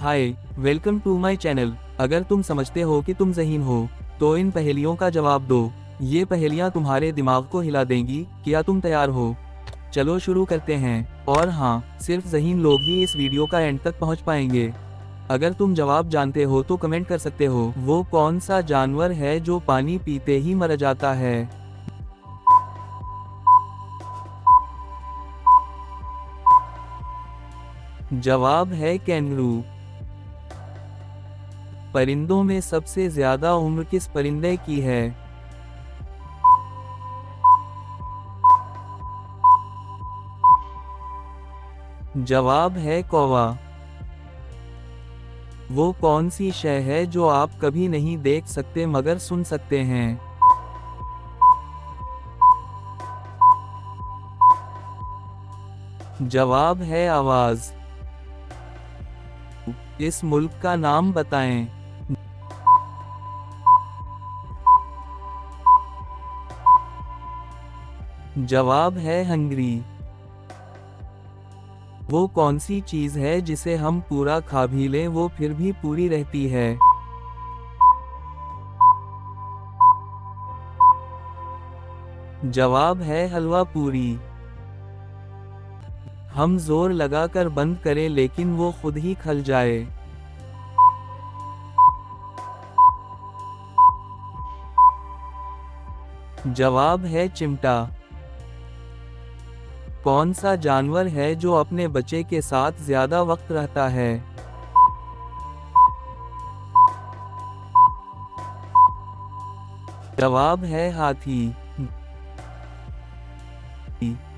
Hi, welcome to my channel. अगर तुम समझते हो कि तुम ज़हीन हो, तो इन पहेलियों का जवाब दो। ये पहेलियाँ तुम्हारे दिमाग को हिला देंगी। क्या तुम तैयार हो? चलो शुरू करते हैं। और हाँ, सिर्फ ज़हीन लोग ही इस वीडियो का एंड तक पहुँच पाएंगे। अगर तुम जवाब जानते हो तो कमेंट कर सकते हो। वो कौन सा जानवर है जो पानी पीते ही मर जाता है? जवाब है कैंगरू। परिंदों में सबसे ज्यादा उम्र किस परिंदे की है? जवाब है कौवा। वो कौन सी शय है जो आप कभी नहीं देख सकते मगर सुन सकते हैं? जवाब है आवाज। इस मुल्क का नाम बताएं। जवाब है हंगरी। वो कौन सी चीज है जिसे हम पूरा खा भी लें वो फिर भी पूरी रहती है? जवाब है हलवा पूरी। हम जोर लगाकर बंद करें लेकिन वो खुद ही खल जाए। जवाब है चिमटा। कौन सा जानवर है जो अपने बच्चे के साथ ज्यादा वक्त रहता है? जवाब है हाथी।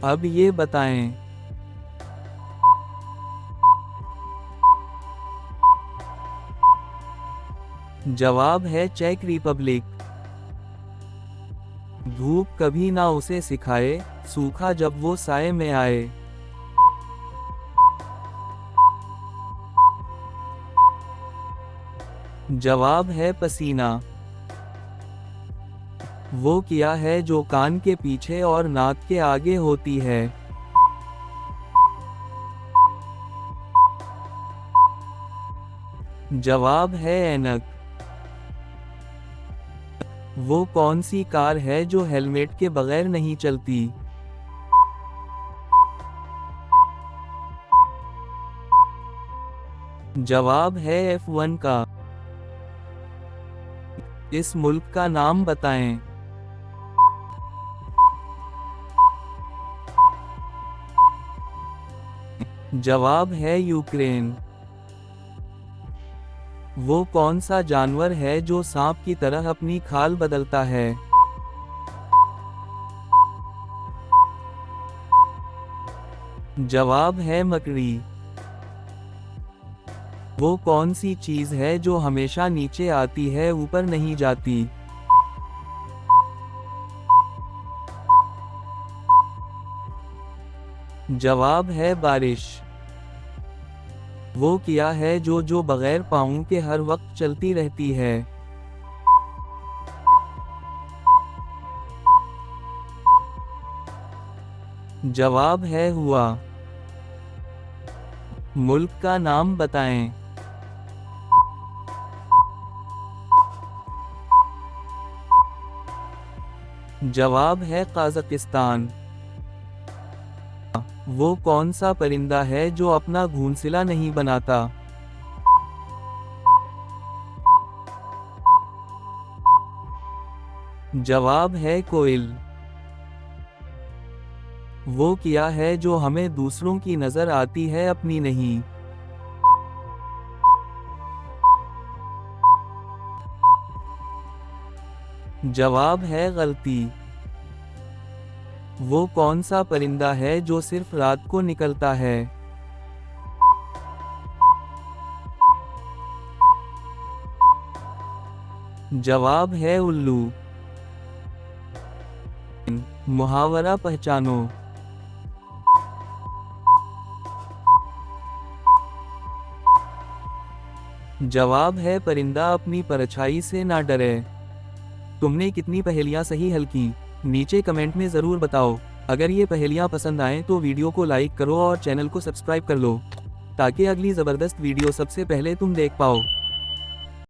अब ये बताएं। जवाब है चेक रिपब्लिक। धूप कभी ना उसे सिखाए, सूखा जब वो साए में आए। जवाब है पसीना। वो क्या है जो कान के पीछे और नाक के आगे होती है? जवाब है ऐनक। वो कौन सी कार है जो हेलमेट के बगैर नहीं चलती? जवाब है F1 का। इस मुल्क का नाम बताएं। जवाब है यूक्रेन। वो कौन सा जानवर है जो सांप की तरह अपनी खाल बदलता है? जवाब है मकड़ी। वो कौन सी चीज है जो हमेशा नीचे आती है ऊपर नहीं जाती? जवाब है बारिश। वो क्या है जो बगैर पाँव के हर वक्त चलती रहती है? जवाब है हुआ। मुल्क का नाम बताएं। जवाब है कजाकिस्तान। वो कौन सा परिंदा है जो अपना घोंसला नहीं बनाता? जवाब है कोयल। वो क्या है जो हमें दूसरों की नजर आती है अपनी नहीं? जवाब है गलती। वो कौन सा परिंदा है जो सिर्फ रात को निकलता है? जवाब है उल्लू। मुहावरा पहचानो। जवाब है परिंदा अपनी परछाई से ना डरे। तुमने कितनी पहेलियां सही हल की? नीचे कमेंट में ज़रूर बताओ। अगर ये पहेलियां पसंद आएं तो वीडियो को लाइक करो और चैनल को सब्सक्राइब कर लो। ताकि अगली ज़बरदस्त वीडियो सबसे पहले तुम देख पाओ।